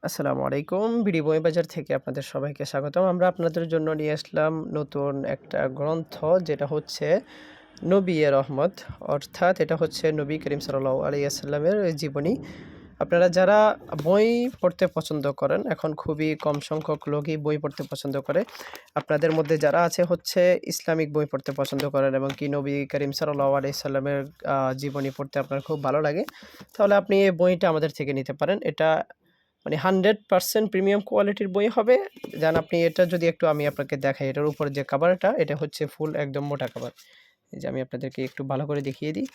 আসসালামু আলাইকুম। বিডি বই বাজার থেকে আপনাদের সবাইকে স্বাগতম। আমরা আপনাদের জন্য নিয়ে আসলাম নতুন একটা গ্রন্থ যেটা হচ্ছে নবী এর রহমত। অর্থাৎ এটা হচ্ছে নবী করিম সাল্লাল্লাহু আলাইহি ওয়াসাল্লামের জীবনী। আপনারা যারা বই পড়তে পছন্দ করেন, এখন খুবই কম সংখ্যক লোকই বই পড়তে পছন্দ করে। আপনাদের মধ্যে যারা আছে হচ্ছে ইসলামিক বই পড়তে পছন্দ করেন এবং কি নবী করিম সাল্লাল্লাহু আলাইহি সাল্লামের জীবনী পড়তে আপনার খুব ভালো লাগে। তাহলে আপনি এই বইটা আমাদের থেকে নিতে পারেন। এটা মানে 100% প্রিমিয়াম কোয়ালিটির বই হবে। দেন আপনি এটা যদি একটু আমি আপনাকে দেখাই, এটার উপরে যে কভারটা এটা হচ্ছে ফুল একদম মোটা কভার। এই যে আমি আপনাদেরকে একটু ভালো করে দেখিয়ে দিই।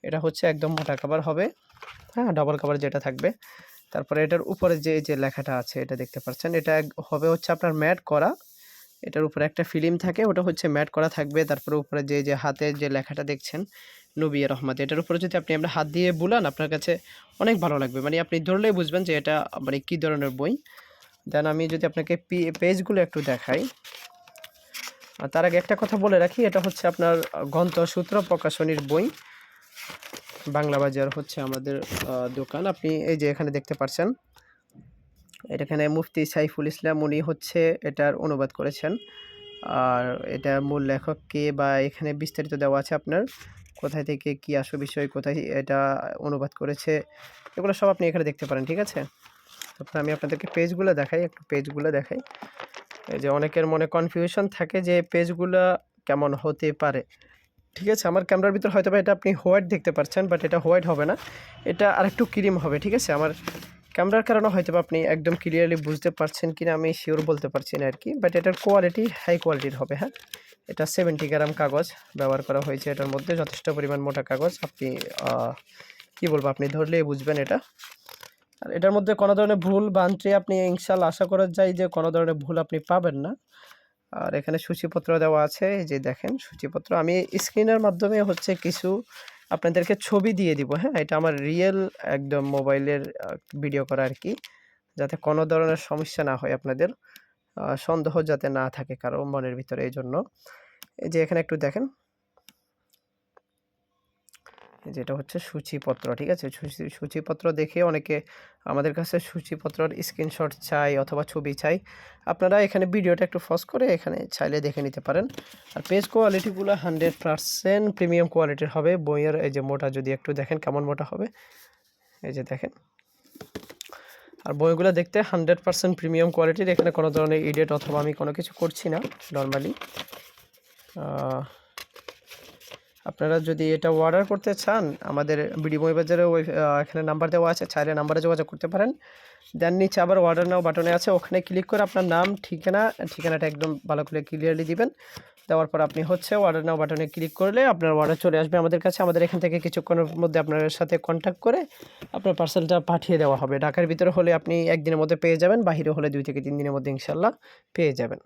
এটা হচ্ছে একদম মোটা কভার হবে। হ্যাঁ, ডাবল কভার যেটা থাকবে। তারপরে এটার উপরে যে লেখাটা আছে এটা দেখতে পাচ্ছেন। এটা হবে হচ্ছে আপনার ম্যাট করা। এটার উপরে একটা ফিল্ম থাকে, ওটা হচ্ছে ম্যাট করা থাকবে। তারপরে উপরে যে হাতের যে লেখাটা দেখছেন নবী রহমত, এটার উপরে যদি আপনি আমরা হাত দিয়ে বুলান আপনার কাছে অনেক ভালো লাগবে। মানে আপনি ধরলেই বুঝবেন যে এটা মানে কী ধরনের বই। দেন আমি যদি আপনাকে পেজগুলো একটু দেখাই, তার আগে একটা কথা বলে রাখি, এটা হচ্ছে আপনার গ্রন্থসূত্র প্রকাশনীর বই। বাংলা বাজার হচ্ছে আমাদের দোকান। আপনি এই যে এখানে দেখতে পাচ্ছেন, এখানে মুফতি সাইফুল ইসলাম উনি হচ্ছে এটার অনুবাদ করেছেন। আর এটা মূল লেখক কে বা এখানে বিস্তারিত দেওয়া আছে আপনার কোথায় থেকে কি আসল বিষয়, কোথায় এটা অনুবাদ করেছে, এগুলো সব আপনি এখানে দেখতে পারেন। ঠিক আছে, তারপর আমি আপনাদেরকে পেজগুলো দেখাই, একটু পেজগুলো দেখাই। এই যে অনেকের মনে কনফিউশন থাকে যে পেজগুলো কেমন হতে পারে। ঠিক আছে, আমার ক্যামেরার ভিতর হয়তো বা এটা আপনি হোয়াইট দেখতে পাচ্ছেন, বাট এটা হোয়াইট হবে না, এটা আরেকটু ক্রিম হবে। ঠিক আছে, আমার ক্যামেরার কারণে হয়তো বা আপনি একদম ক্লিয়ারলি বুঝতে পারছেন কিনা আমি শিওর বলতে পারছি না আর কি, বাট এটার কোয়ালিটি হাই কোয়ালিটির হবে। হ্যাঁ, এটা 70 গ্রাম কাগজ ব্যবহার করা হয়েছে, এটার মধ্যে যথেষ্ট পরিমাণ মোটা কাগজ। আপনি কি বলবো, আপনি ধরলেই বুঝবেন এটা। আর এটার মধ্যে কোনো ধরনের ভুল ভ্রান্তি আপনি ইনশাল্লাহ আশা করা যায় যে কোনো ধরনের ভুল আপনি পাবেন না। আর এখানে সূচিপত্র দেওয়া আছে, এই যে দেখেন সূচিপত্র। আমি স্ক্রিনের মাধ্যমে হচ্ছে কিছু আপনাদেরকে ছবি দিয়ে দিব। হ্যাঁ, এটা আমার রিয়েল একদম মোবাইলের ভিডিও করা আর কি, যাতে কোনো ধরনের সমস্যা না হয়, আপনাদের সন্দেহ যাতে না থাকে কারো মনের ভিতরে। এই জন্য এই যে এখানে একটু দেখেন, যেটা হচ্ছে সূচিপত্র। ঠিক আছে, সূচিপত্র দেখে অনেকে আমাদের কাছে সূচিপত্রের স্ক্রিনশট চাই অথবা ছবি চাই। আপনারা এখানে ভিডিওটা একটু পজ করে এখানে চাইলে দেখে নিতে পারেন। আর পেজ কোয়ালিটিগুলো 100% প্রিমিয়াম কোয়ালিটির হবে। বইয়ের এই যে মোটা যদি একটু দেখেন কেমন মোটা হবে, এই যে দেখেন। আর বইগুলো দেখতে 100% প্রিমিয়াম কোয়ালিটির। এখানে কোনো ধরনের এডিট অথবা আমি কোনো কিছু করছি না নর্মালি। আপনারা যদি এটা অর্ডার করতে চান, আমাদের বিডি বই বাজারে ওই এখানে নাম্বার দেওয়া আছে, চাইলে নাম্বারে যোগাযোগ করতে পারেন। দেন নিচে আবার অর্ডার নাও বাটনে আছে, ওখানে ক্লিক করে আপনার নাম ঠিকানাটা একদম ভালো করে ক্লিয়ারলি দিবেন। দেওয়ার পর আপনি হচ্ছে অর্ডার নাও বাটনে ক্লিক করলে আপনার অর্ডার চলে আসবে আমাদের কাছে। আমাদের এখান থেকে কিছুক্ষণের মধ্যে আপনার সাথে কন্ট্যাক্ট করে আপনার পার্সেলটা পাঠিয়ে দেওয়া হবে। ঢাকার ভিতরে হলে আপনি একদিনের মধ্যে পেয়ে যাবেন, বাইরে হলে 2 থেকে 3 দিনের মধ্যে ইনশাল্লাহ পেয়ে যাবেন।